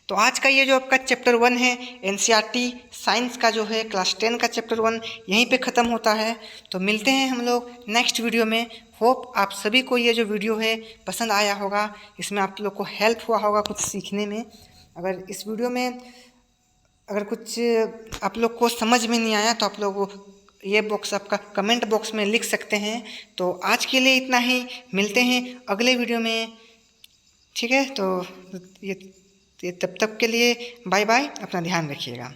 A: तो आज का ये जो आपका चैप्टर 1 है एनसीईआरटी साइंस का, जो है क्लास 10 का चैप्टर 1 यहीं पे ख़त्म होता है। तो मिलते हैं हम लोग नेक्स्ट वीडियो में। होप आप सभी को ये जो वीडियो है पसंद आया होगा, इसमें आप लोग को हेल्प हुआ होगा कुछ सीखने में। अगर इस वीडियो में अगर कुछ आप लोग को समझ में नहीं आया तो आप लोग ये बॉक्स आपका कमेंट बॉक्स में लिख सकते हैं। तो आज के लिए इतना ही, मिलते हैं अगले वीडियो में। ठीक है, तो ये तब तक के लिए बाय बाय, अपना ध्यान रखिएगा।